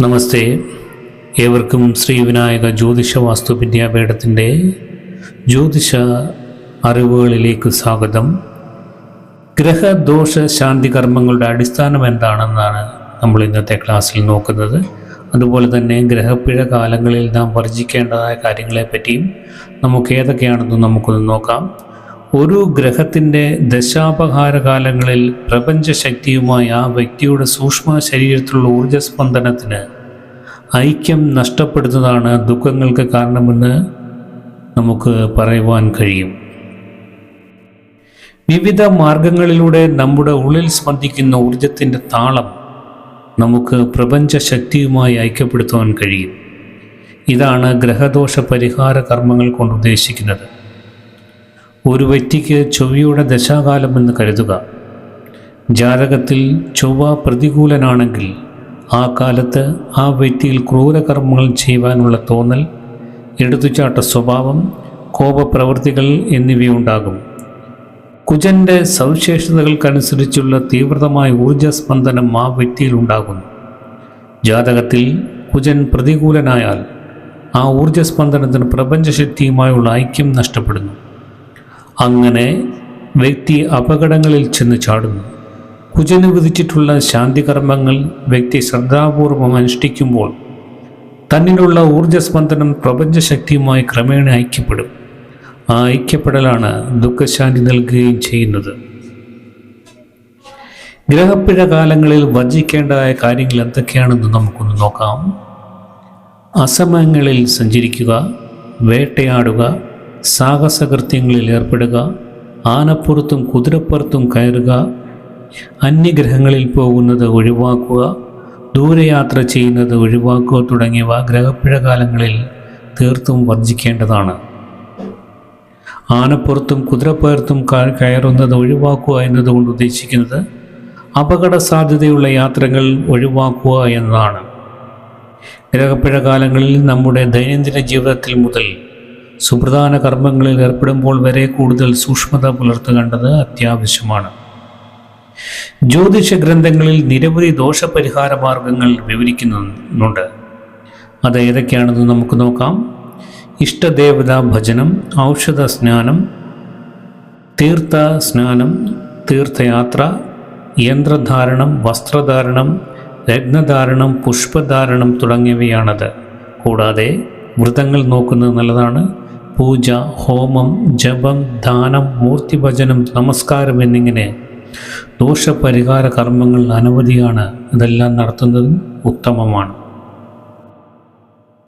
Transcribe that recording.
നമസ്തേ, ഏവർക്കും ശ്രീ വിനായക ജ്യോതിഷ വാസ്തു വിദ്യാപീഠത്തിൻ്റെ ജ്യോതിഷ അറിവുകളിലേക്ക് സ്വാഗതം. ഗ്രഹദോഷ ശാന്തി കർമ്മങ്ങളുടെ അടിസ്ഥാനം എന്താണെന്നാണ് നമ്മൾ ഇന്നത്തെ ക്ലാസ്സിൽ നോക്കുന്നത്. അതുപോലെ തന്നെ ഗ്രഹപ്പിഴ കാലങ്ങളിൽ നാം വർജിക്കേണ്ടതായ കാര്യങ്ങളെപ്പറ്റിയും നമുക്ക് ഏതൊക്കെയാണെന്ന് നമുക്കൊന്ന് നോക്കാം. ഒരു ഗ്രഹത്തിൻ്റെ ദശാപഹാര കാലങ്ങളിൽ പ്രപഞ്ചശക്തിയുമായി ആ വ്യക്തിയുടെ സൂക്ഷ്മ ശരീരത്തിലുള്ള ഊർജ്ജസ്പന്ദനത്തിന് ഐക്യം നഷ്ടപ്പെടുന്നതാണ് ദുഃഖങ്ങൾക്ക് കാരണമെന്ന് നമുക്ക് പറയുവാൻ കഴിയും. വിവിധ മാർഗങ്ങളിലൂടെ നമ്മുടെ ഉള്ളിൽ സ്പന്ദിക്കുന്ന ഊർജത്തിൻ്റെ താളം നമുക്ക് പ്രപഞ്ചശക്തിയുമായി ഐക്യപ്പെടുത്തുവാൻ കഴിയും. ഇതാണ് ഗ്രഹദോഷ പരിഹാര കർമ്മങ്ങൾ കൊണ്ട് ഉദ്ദേശിക്കുന്നത്. ഒരു വ്യക്തിക്ക് ചൊവ്വയുടെ ദശാകാലമെന്ന് കരുതുക. ജാതകത്തിൽ ചൊവ്വ പ്രതികൂലനാണെങ്കിൽ ആ കാലത്ത് ആ വ്യക്തിയിൽ ക്രൂരകർമ്മങ്ങൾ ചെയ്യുവാനുള്ള തോന്നൽ, എടുത്തുചാട്ട സ്വഭാവം, കോപപ്രവൃത്തികൾ എന്നിവയുണ്ടാകും. കുജൻ്റെ സവിശേഷതകൾക്കനുസരിച്ചുള്ള തീവ്രമായ ഊർജ്ജസ്പന്ദനം ആ വ്യക്തിയിൽ ഉണ്ടാകുന്നു. ജാതകത്തിൽ കുജൻ പ്രതികൂലനായാൽ ആ ഊർജ്ജസ്പന്ദനത്തിന് പ്രപഞ്ചശക്തിയുമായുള്ള ഐക്യം നഷ്ടപ്പെടുന്നു. അങ്ങനെ വ്യക്തി അപകടങ്ങളിൽ ചെന്ന് ചാടുന്നു. കുജന് വിധിച്ചിട്ടുള്ള ശാന്തികർമ്മങ്ങൾ വ്യക്തി ശ്രദ്ധാപൂർവം അനുഷ്ഠിക്കുമ്പോൾ തന്നിലുള്ള ഊർജ്ജസ്പന്ദനം പ്രപഞ്ചശക്തിയുമായി ക്രമേണ ഐക്യപ്പെടും. ആ ഐക്യപ്പെടലാണ് ദുഃഖശാന്തി നൽകുകയും ചെയ്യുന്നത്. ഗ്രഹപ്പിഴ കാലങ്ങളിൽ വർജിക്കേണ്ടതായ കാര്യങ്ങൾ എന്തൊക്കെയാണെന്ന് നമുക്കൊന്ന് നോക്കാം. അസമയങ്ങളിൽ സഞ്ചരിക്കുക, വേട്ടയാടുക, സാഹസകൃത്യങ്ങളിൽ ഏർപ്പെടുക, ആനപ്പുറത്തും കുതിരപ്പുറത്തും കയറുക, അന്യഗ്രഹങ്ങളിൽ പോകുന്നത് ഒഴിവാക്കുക, ദൂരയാത്ര ചെയ്യുന്നത് ഒഴിവാക്കുക തുടങ്ങിയവ ഗ്രഹപ്പിഴ കാലങ്ങളിൽ തീർത്തും വർജിക്കേണ്ടതാണ്. ആനപ്പുറത്തും കുതിരപ്പുറത്തും കയറുന്നത് ഒഴിവാക്കുക എന്നതുകൊണ്ട് ഉദ്ദേശിക്കുന്നത് അപകട സാധ്യതയുള്ള യാത്രകൾ ഒഴിവാക്കുക എന്നതാണ്. ഗ്രഹപ്പിഴ കാലങ്ങളിൽ നമ്മുടെ ദൈനംദിന ജീവിതത്തിൽ മുതൽ സുപ്രധാന കർമ്മങ്ങളിൽ ഏർപ്പെടുമ്പോൾ വരെ കൂടുതൽ സൂക്ഷ്മത പുലർത്തേണ്ടത് അത്യാവശ്യമാണ്. ജ്യോതിഷ ഗ്രന്ഥങ്ങളിൽ നിരവധി ദോഷപരിഹാര മാർഗങ്ങൾ വിവരിക്കുന്നുണ്ട്. അത് ഏതൊക്കെയാണെന്ന് നമുക്ക് നോക്കാം. ഇഷ്ടദേവതാ ഭജനം, ഔഷധ സ്നാനം, തീർത്ഥ സ്നാനം, തീർത്ഥയാത്ര, യന്ത്രധാരണം, വസ്ത്രധാരണം, രത്നധാരണം, പുഷ്പധാരണം തുടങ്ങിയവയാണത്. കൂടാതെ വ്രതങ്ങൾ നോക്കുന്നത് നല്ലതാണ്. പൂജ, ഹോമം, ജപം, ദാനം, മൂർത്തിഭജനം, നമസ്കാരം എന്നിങ്ങനെ ദോഷപരിഹാര കർമ്മങ്ങൾ അനവധിയാണ്. ഇതെല്ലാം നടത്തുന്നതും ഉത്തമമാണ്.